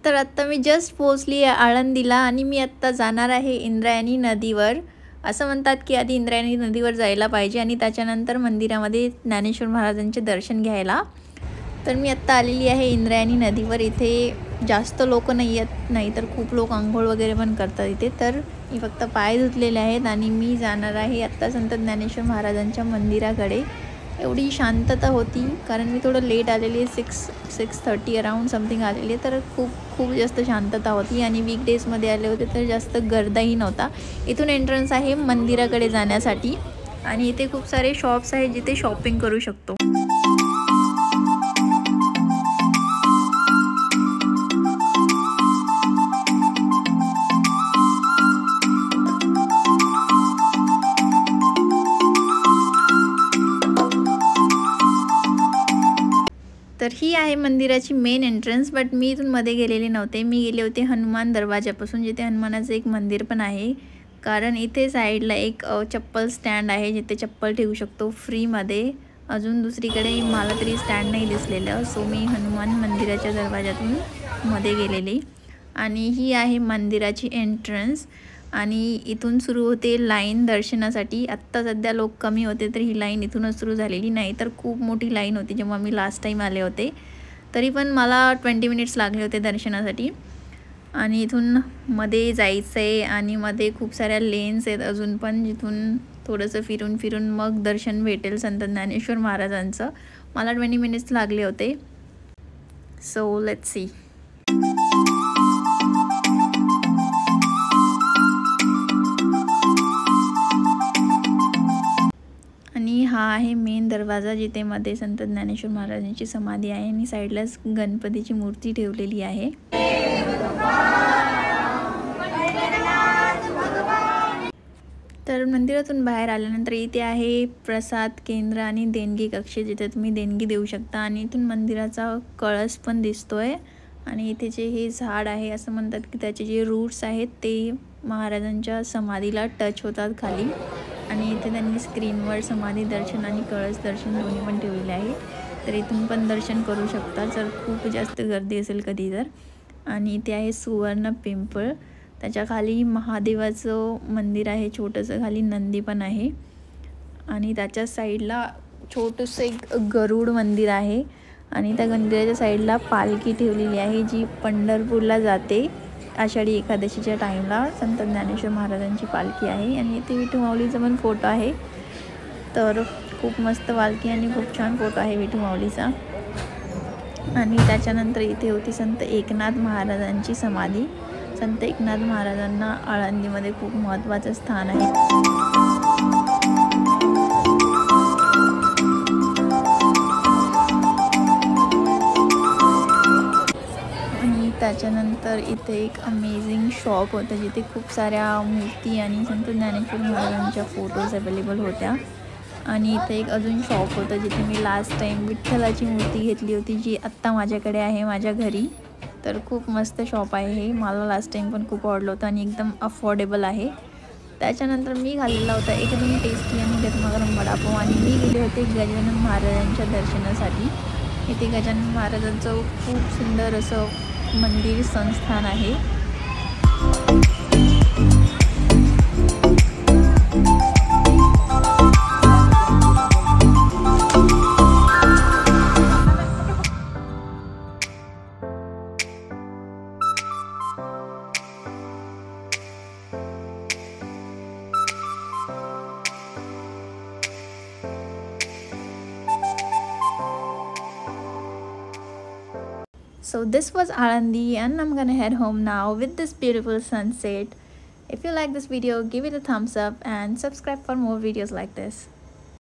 तर आत्ता मी जस्ट पोहोचली आहे आळंदीला आणि मी आत्ता जाणार आहे इंद्रायणी नदीवर. असं म्हणतात की आधी इंद्रायणी नदीवर जायला पाहिजे आणि त्याच्यानंतर मंदिरामध्ये ज्ञानेश्वर महाराजांचे दर्शन घ्यायला. तर मी आत्ता आलेली आहे इंद्रायणी नदीवर. इथे जास्त लोक नाही आहेत, नाही तर खूप लोक आंघोळ वगैरे पण करतात इथे. तर मी फक्त पाय धुतलेले आहेत आणि मी जाणार आहे आत्ता संत ज्ञानेश्वर महाराजांच्या मंदिराकडे. एवढी शांतता होती कारण मी थोडं लेट आलेली आहे, 6:30 अराउंड समथिंग आलेली आहे. तर खूप जास्त शांतता होती आणि वीकडेजमध्ये आले होते तर जास्त गर्दही नव्हता. इथून एंट्रन्स आहे मंदिराकडे जाण्यासाठी आणि इथे खूप सारे शॉप्स आहेत जिथे शॉपिंग करू शकतो. तर ही आहे मंदिराची मेन एंट्रन्स, बट मी इथून मध्ये गेलेले नव्हते. मी गेले होते हनुमान दरवाजापासून, जिथे हनुमानाचं एक मंदिर पण आहे. कारण इथे साईडला एक चप्पल स्टँड आहे जिथे चप्पल ठेवू शकतो फ्रीमध्ये. अजून दुसरीकडे मला तरी स्टँड नाही दिसलेलं, सो मी हनुमान मंदिराच्या दरवाजातून मध्ये गेलेली. आणि ही आहे मंदिराची एंट्रन्स आणि इथून सुरू होते लाईन दर्शनासाठी. आत्ता सध्या लोक कमी होते तर ही लाईन इथूनच सुरू झालेली, नाही तर खूप मोठी लाईन होती जेव्हा मी लास्ट टाईम आले होते. तरी पण मला 20 मिनिट्स लागले होते दर्शनासाठी. आणि इथून मध्ये जायचं आहे आणि मध्ये खूप साऱ्या लेन्स आहेत अजून पण, जिथून थोडंसं फिरून मग दर्शन भेटेल संत ज्ञानेश्वर महाराजांचं. मला 20 मिनिट्स लागले होते. So let's see. आणि हा आहे मेन दरवाजा जिथे मध्ये संत ज्ञानेश्वर महाराजांची समाधी आहे आणि साईडलाच गणपतीची मूर्ती ठेवलेली आहे. तर मंदिरातून बाहेर आल्यानंतर इथे आहे प्रसाद केंद्र आणि देणगी कक्ष, जिथे तुम्ही देणगी देऊ शकता. आणि इथून मंदिराचा कळस पण दिसतोय. आणि इथे जे हे झाड आहे असं म्हणतात की त्याचे जे रूट्स आहेत ते महाराजांच्या समाधीला टच होतात खाली. आणि इथे त्यांनी स्क्रीनवर समाधी दर्शन आणि कळस दर्शन दोन्ही पण ठेवलेले आहे. तर इथून पण दर्शन करू शकता जर खूप जास्त गर्दी असेल कधी तर. आणि इथे आहे सुवर्ण पिंपळ, त्याच्या खाली महादेवाचं मंदिर आहे छोटंसं, खाली नंदी पण आहे. आणि त्याच्या साईडला छोटंसं एक गरुड मंदिर आहे. आणि त्या मंदिराच्या साईडला पालखी ठेवलेली आहे जी पंढरपूरला जाते आषाढी एकादशीच्या टाईमला. संत ज्ञानेश्वर महाराजांची पालखी आहे. आणि इथे विठू माऊलीचा पण फोटो आहे. तर खूप मस्त पालखी आणि खूप छान फोटो आहे विठू माऊलीचा. आणि त्याच्यानंतर इथे होती संत एकनाथ महाराजांची समाधी. संत एकनाथ महाराजांना आळंदीमध्ये खूप महत्त्वाचं स्थान आहे. आणि त्याच्यानंतर इथे एक अमेझिंग शॉप होतं जिथे खूप साऱ्या मूर्ती आणि संत ज्ञानेश्वर महाराजांच्या फोटोज अवेलेबल होत्या. आणि इथे एक अजून शॉप होतं जिथे मी लास्ट टाईम विठ्ठलाची मूर्ती घेतली होती, जी आत्ता माझ्याकडे आहे माझ्या घरी. तर खूप मस्त शॉप आहे हे, मला लास्ट टाईम पण खूप आवडलं होतं आणि एकदम अफोर्डेबल आहे. त्याच्यानंतर मी खाल्लेला होता एकदम टेस्टी आणि गरमागरम वडापाव. आणि मी गेले होते गजानन महाराजांच्या दर्शनासाठी. इथे गजानन महाराजांचं खूप सुंदर असं मंदिर संस्थान आहे. So this was Alandi and I'm gonna head home now with this beautiful sunset. If you like this video, give it a thumbs up and subscribe for more videos like this.